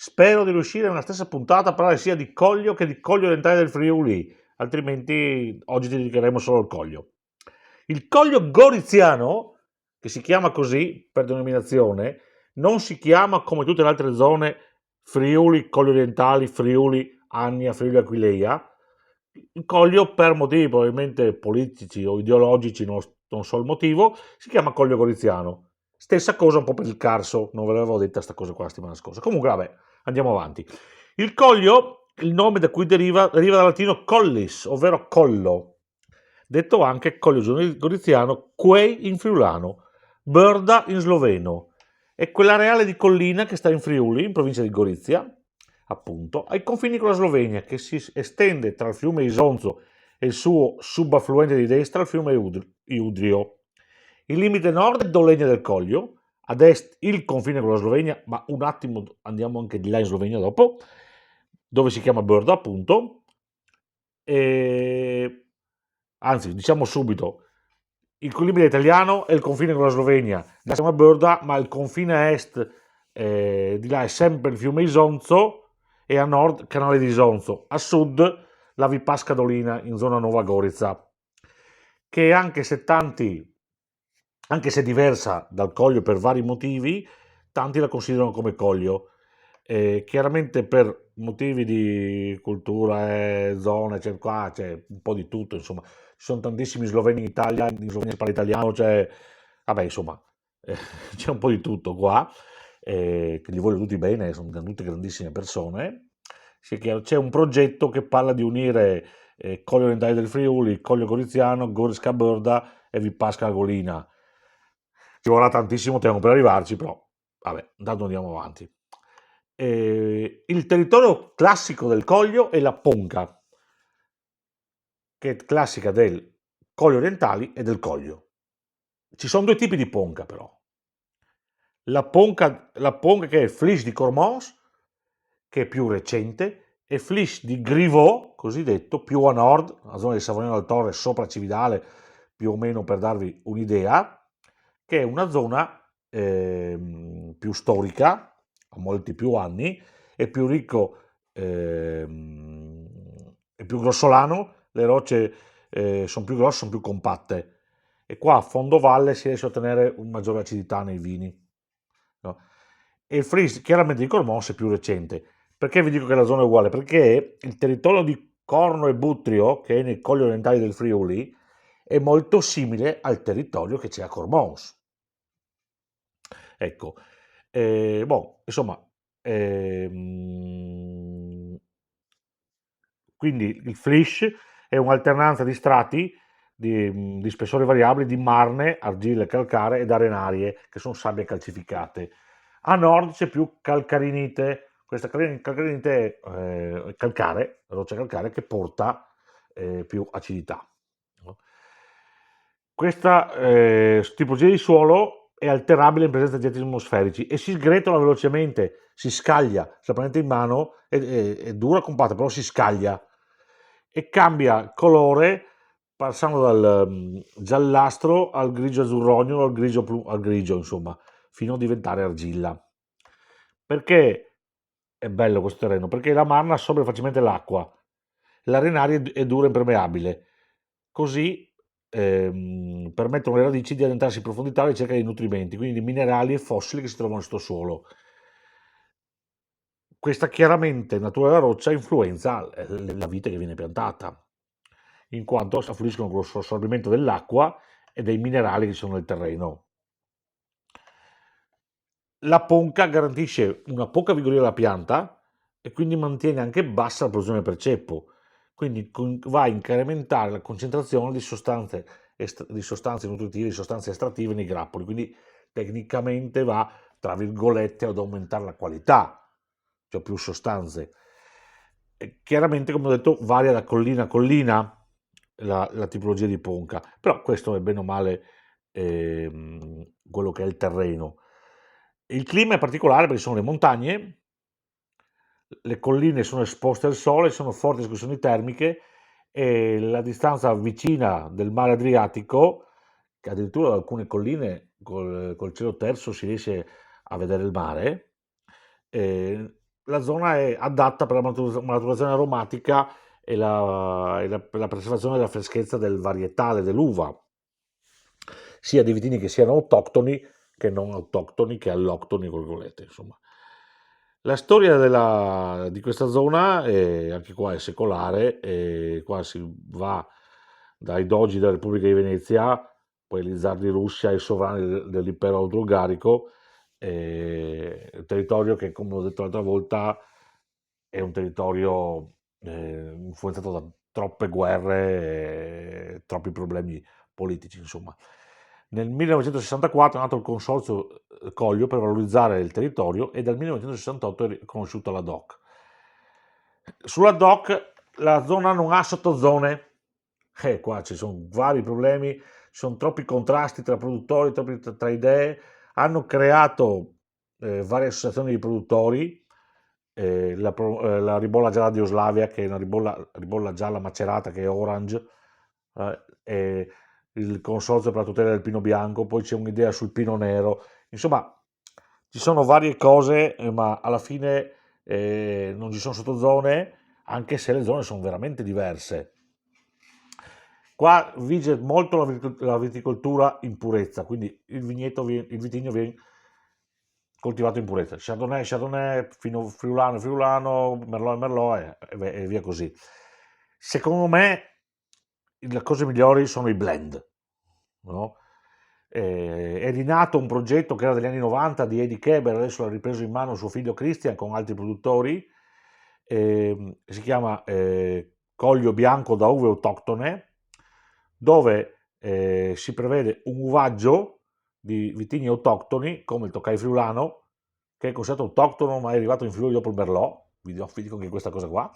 Spero di riuscire nella stessa puntata a parlare sia di Coglio che di Coglio Orientale del Friuli, altrimenti oggi ti dedicheremo solo al Coglio. Il Coglio Goriziano, che si chiama così per denominazione, non si chiama come tutte le altre zone Friuli, Colli Orientali, Friuli, Ania, Friuli Aquileia. Il Coglio, per motivi probabilmente politici o ideologici, non so il motivo, si chiama Coglio Goriziano. Stessa cosa un po' per il Carso, non ve l'avevo detta sta cosa qua la settimana scorsa. Comunque, vabbè, andiamo avanti. Il Coglio, il nome da cui deriva dal latino collis, ovvero collo, detto anche Coglio Goriziano, quei in friulano, Brda in sloveno. È quell'areale di collina che sta in Friuli, in provincia di Gorizia, appunto, ai confini con la Slovenia, che si estende tra il fiume Isonzo e il suo subaffluente di destra, il fiume Iudrio. Il limite nord è Dolegna del Coglio, ad est il confine con la Slovenia, ma un attimo andiamo anche di là in Slovenia dopo, dove si chiama Brda, appunto. E... Anzi, diciamo subito, il limite italiano è il confine con la Slovenia, da si chiama Brda, ma il confine est di là è sempre il fiume Isonzo e a nord canale di Isonzo, a sud la Vipasca Dolina in zona Nova Gorica, che anche se diversa dal Coglio per vari motivi, tanti la considerano come Coglio. Chiaramente per motivi di cultura e zone, c'è un po' di tutto, insomma, ci sono tantissimi sloveni in Italia, in Slovenia si parla italiano, vabbè, insomma, eh, c'è un po' di tutto qua, che li voglio tutti bene, sono tutte grandissime persone. C'è un progetto che parla di unire Coglio Orientale del Friuli, Coglio Goriziano, Goriska Brda e Vipasca Golina. Ci vorrà tantissimo tempo per arrivarci, però vabbè, intanto andiamo avanti. Il territorio classico del Coglio è la Ponca, che è classica del Coglio Orientali e del Coglio. Ci sono due tipi di Ponca però. La Ponca che è il Flis di Cormons, che è più recente, e Flis di Griveau, cosiddetto, più a nord, la zona di Savognano del Torre, sopra Cividale, più o meno per darvi un'idea, che è una zona più storica, ha molti più anni, è più ricco è più grossolano, le rocce sono più grosse, sono più compatte e qua a fondovalle si riesce a ottenere una maggiore acidità nei vini. No? E il freeze chiaramente di Cormons è più recente. Perché vi dico che la zona è uguale? Perché il territorio di Corno e Buttrio, che è nei colli orientali del Friuli, è molto simile al territorio che c'è a Cormons. Ecco, boh, insomma, quindi il flish è un'alternanza di strati di spessore variabili di marne, argille calcaree ed arenarie, che sono sabbie calcificate. A nord c'è più calcarinite, questa calcarinite è calcare, roccia calcare, che porta più acidità. No? Questa tipologia di suolo è alterabile in presenza di agenti atmosferici e si sgretola velocemente, si scaglia, se la prendete in mano è dura, compatta, però si scaglia e cambia colore passando dal giallastro al grigio azzurrognolo al grigio, insomma, fino a diventare argilla. Perché è bello questo terreno? Perché la marna assorbe facilmente l'acqua, l'arenaria è dura e impermeabile, così permettono alle radici di addentrarsi in profondità alla ricerca di nutrimenti, quindi di minerali e fossili che si trovano in questo suolo. Questa chiaramente natura della roccia influenza la vite che viene piantata, in quanto affluiscono con l'assorbimento dell'acqua e dei minerali che sono nel terreno. La ponca garantisce una poca vigoria alla pianta e quindi mantiene anche bassa la produzione per ceppo, quindi va a incrementare la concentrazione di sostanze nutritive, di sostanze estrattive nei grappoli, quindi tecnicamente va, tra virgolette, ad aumentare la qualità, cioè più sostanze. E chiaramente, come ho detto, varia da collina a collina la tipologia di ponca, però questo è bene o male quello che è il terreno. Il clima è particolare perché sono le montagne, le colline sono esposte al sole, sono forti escursioni termiche e la distanza vicina del mare Adriatico, che addirittura da alcune colline col cielo terzo si riesce a vedere il mare, la zona è adatta per la maturazione aromatica e per la preservazione della freschezza del varietale dell'uva, sia di vitini che siano autoctoni che non autoctoni, che alloctoni, come volete, insomma. La storia di questa zona, anche qua è secolare, e qua si va dai dogi della Repubblica di Venezia, poi gli zar di Russia e i sovrani dell'impero austro-ungarico, un territorio che, come ho detto l'altra volta, è un territorio influenzato da troppe guerre e troppi problemi politici, insomma. Nel 1964 è nato il consorzio Collio per valorizzare il territorio e dal 1968 è riconosciuta la DOC. Sulla DOC la zona non ha sottozone, qua ci sono vari problemi, ci sono troppi contrasti tra produttori, tra idee, hanno creato varie associazioni di produttori, la ribolla gialla di Oslavia, che è una ribolla gialla macerata, che è Orange, e il consorzio per la tutela del pino bianco, poi c'è un'idea sul pino nero, insomma ci sono varie cose, ma alla fine non ci sono sottozone, anche se le zone sono veramente diverse. Qua vige molto la viticoltura in purezza, quindi il vitigno viene coltivato in purezza. Chardonnay, Chardonnay, Friulano, Friulano, Merlot, Merlot e via così. Secondo me le cose migliori sono i blend, no? È rinato un progetto che era degli anni 90 di Eddie Keber, adesso l'ha ripreso in mano suo figlio Christian con altri produttori, si chiama Collio Bianco da uve autoctone, dove si prevede un uvaggio di vitigni autoctoni come il Toccai Friulano, che è considerato autoctono ma è arrivato in Friuli dopo il Merlot, vi dico anche questa cosa qua,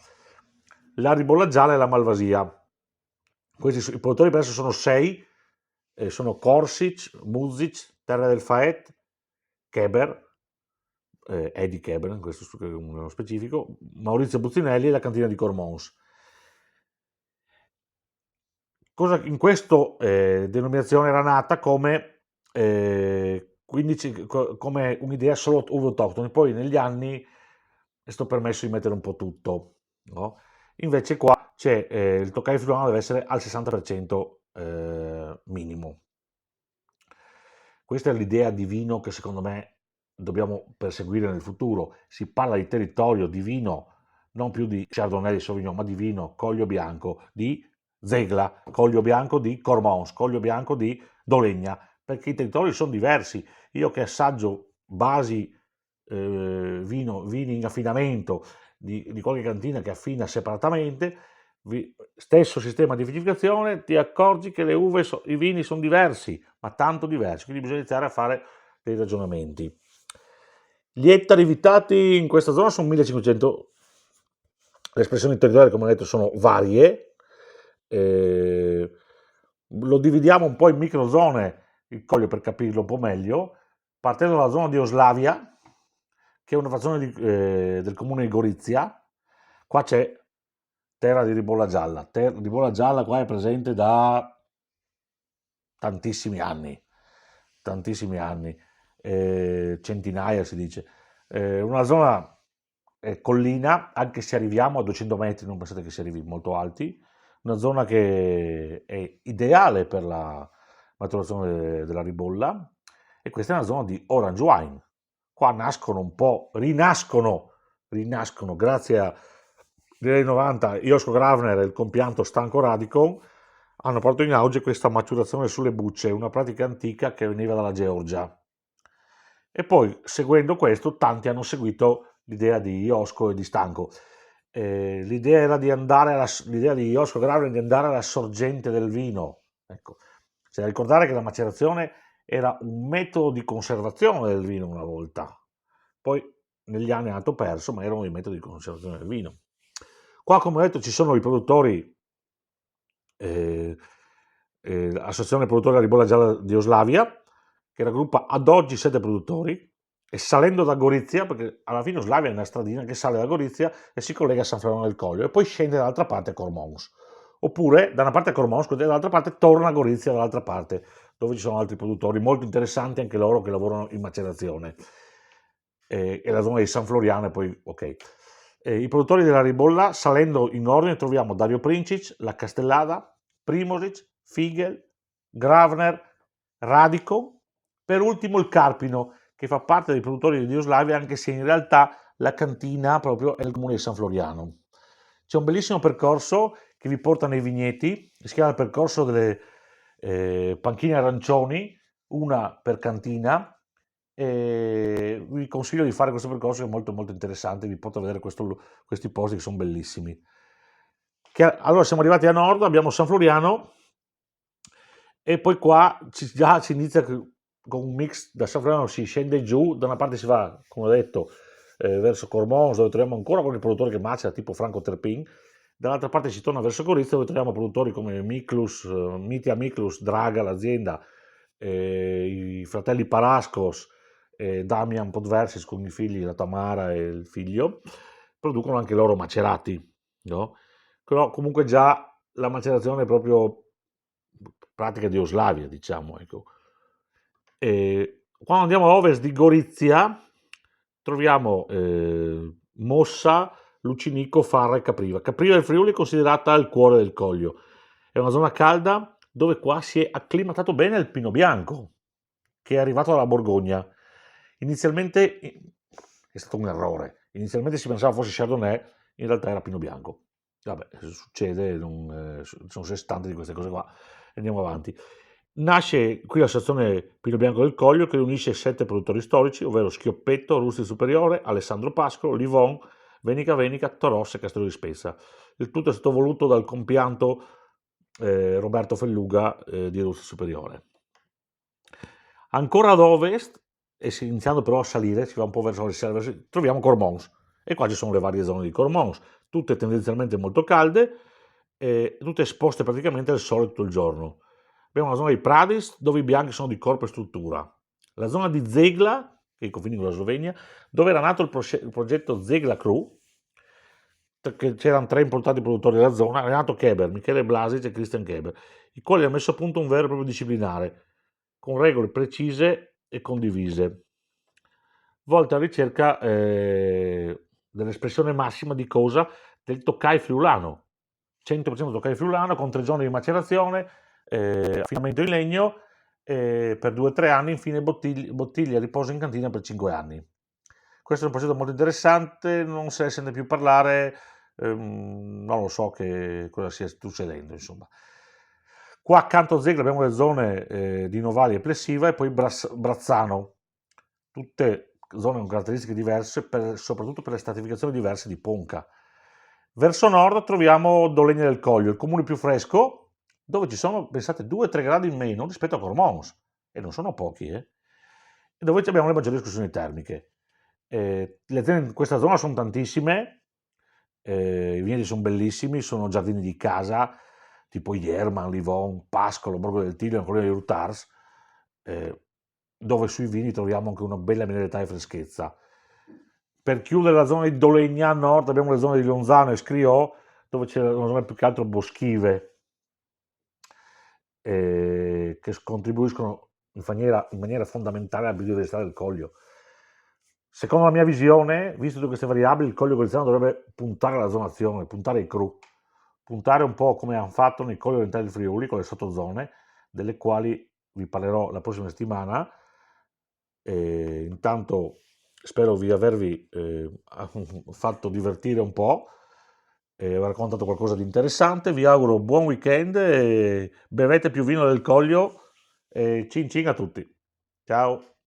la ribolla gialla e la malvasia. I produttori per adesso sono 6, sono Korsic, Muzic, Terra del Faet, Keber, Eddie Keber, in questo nello specifico, Maurizio Buzzinelli e la cantina di Cormons. In questo denominazione era nata come, 15, come un'idea solo uve autoctone, poi negli anni è stato permesso di mettere un po' tutto, no? Invece qua c'è il Toccai Friulano deve essere al 60% minimo. Questa è l'idea di vino che secondo me dobbiamo perseguire nel futuro. Si parla di territorio, di vino, non più di Chardonnay, di Sauvignon, ma di vino, Collio Bianco, di Zegla, Collio Bianco di Cormons, Collio Bianco di Dolegna, perché i territori sono diversi. Io che assaggio basi, vini in affinamento di qualche cantina che affina separatamente, stesso sistema di vinificazione, ti accorgi che le uve, i vini sono diversi, ma tanto diversi, quindi bisogna iniziare a fare dei ragionamenti. Gli ettari vitati in questa zona sono 1500, le espressioni territoriali, come ho detto, sono varie, lo dividiamo un po' in microzone il Collio per capirlo un po' meglio, partendo dalla zona di Oslavia, che è una frazione del comune di Gorizia. Qua c'è terra di ribolla gialla. Ribolla gialla qua è presente da tantissimi anni, centinaia si dice. Una zona collina, anche se arriviamo a 200 metri, non pensate che si arrivi molto alti, una zona che è ideale per la maturazione della ribolla, e questa è una zona di orange wine. Qua nascono un po', rinascono grazie negli anni 90 Josko Gravner e il compianto Stanko Radikon hanno portato in auge questa maturazione sulle bucce, una pratica antica che veniva dalla Georgia. E poi, seguendo questo, tanti hanno seguito l'idea di Josko e di Stanko. L'idea era l'idea di Josko Gravner di andare alla sorgente del vino. Ecco. C'è da ricordare che la macerazione era un metodo di conservazione del vino una volta. Poi negli anni è andato perso, ma erano i metodi di conservazione del vino. Qua, come ho detto, ci sono i produttori, l'Associazione Produttori della Ribolla Gialla di Oslavia, che raggruppa ad oggi 7 produttori, e salendo da Gorizia, perché alla fine Oslavia è una stradina che sale da Gorizia e si collega a San Fernando del Coglio, e poi scende dall'altra parte a Cormons. Oppure da una parte a Cormons e dall'altra parte torna a Gorizia dall'altra parte, dove ci sono altri produttori molto interessanti anche loro che lavorano in macerazione. e la zona di San Floriano e poi ok. I produttori della ribolla, salendo in ordine, troviamo Dario Princic, La Castellada, Primožić, Figel, Gravner, Radico, per ultimo il Carpino, che fa parte dei produttori di Jugoslavia, anche se in realtà la cantina proprio è il comune di San Floriano. C'è un bellissimo percorso che vi porta nei vigneti, si chiama il percorso delle panchine arancioni, una per cantina, e vi consiglio di fare questo percorso che è molto molto interessante, vi porta a vedere questi posti che sono bellissimi. Allora siamo arrivati a nord, abbiamo San Floriano e poi qua già si inizia con un mix. Da San Floriano si scende giù, da una parte si va, come ho detto, verso Cormons, dove troviamo ancora qualche produttore che macera tipo Franco Terpin, dall'altra parte si torna verso Gorizia, dove troviamo produttori come Miklus, Mitia Miklus, Draga, l'azienda, i fratelli Parascos, Damian Podversis con i figli, la Tamara e il figlio, producono anche loro macerati, no? Però comunque già la macerazione è proprio pratica di Jugoslavia, diciamo, ecco. Quando andiamo a ovest di Gorizia troviamo Mossa, Lucinico, Farra e Capriva. Capriva del Friuli è considerata il cuore del Coglio. È una zona calda dove qua si è acclimatato bene il pino bianco, che è arrivato dalla Borgogna. Inizialmente è stato un errore. Inizialmente si pensava fosse Chardonnay, in realtà era pino bianco. Vabbè, succede, sono 60 di queste cose qua. Andiamo avanti. Nasce qui la sezione Pino Bianco del Coglio, che riunisce 7 produttori storici, ovvero Schioppetto, Rusti Superiore, Alessandro Pascolo, Livon, Venica Venica, Toros e Castello di Spezza. Il tutto è stato voluto dal compianto Roberto Felluga di Rusti Superiore. Ancora ad ovest, e iniziando però a salire, si va un po' verso le selve, troviamo Cormons. E qua ci sono le varie zone di Cormons, tutte tendenzialmente molto calde, tutte esposte praticamente al sole tutto il giorno. Abbiamo la zona di Pradis, dove i bianchi sono di corpo e struttura. La zona di Zegla, che è i confini con la Slovenia, dove era nato il progetto Zegla Crew, che c'erano 3 importanti produttori della zona, Renato Keber, Michele Blasic e Christian Keber, i quali hanno messo a punto un vero e proprio disciplinare, con regole precise e condivise, volte alla ricerca dell'espressione massima di cosa? Del Tokai friulano. 100% Tokai friulano, con 3 giorni di macerazione, affinamento in legno, per 2-3 anni, infine bottiglie a riposo in cantina per 5 anni. Questo è un progetto molto interessante, non se ne sente più parlare, non lo so che cosa stia succedendo, insomma. Qua accanto a Zegla abbiamo le zone di Novalia e Plessiva e poi Brazzano, tutte zone con caratteristiche diverse, soprattutto per le stratificazioni diverse di Ponca. Verso nord troviamo Dolegna del Coglio, il comune più fresco, dove ci sono, pensate, 2-3 gradi in meno rispetto a Cormons, e non sono pochi, e dove abbiamo le maggiori escursioni termiche. Le aziende in questa zona sono tantissime, i vigneti sono bellissimi, sono giardini di casa, tipo Ierman, Livon, Pascolo, Borgo del Tiglio, la Colina di Rutars, dove sui vini troviamo anche una bella mineralità e freschezza. Per chiudere la zona di Dolegna a nord abbiamo le zone di Lonzano e Scriò, dove c'è una zona più che altro boschive, che contribuiscono in maniera fondamentale alla biodiversità del Coglio. Secondo la mia visione, visto tutte queste variabili, il Coglio Goriziano dovrebbe puntare alla zonazione, puntare ai cru, puntare un po' come hanno fatto nei Colli Orientali del Friuli, con le sottozone, delle quali vi parlerò la prossima settimana. Intanto spero di avervi fatto divertire un po', aver raccontato qualcosa di interessante. Vi auguro buon weekend, bevete più vino del Coglio e cin cin a tutti. Ciao!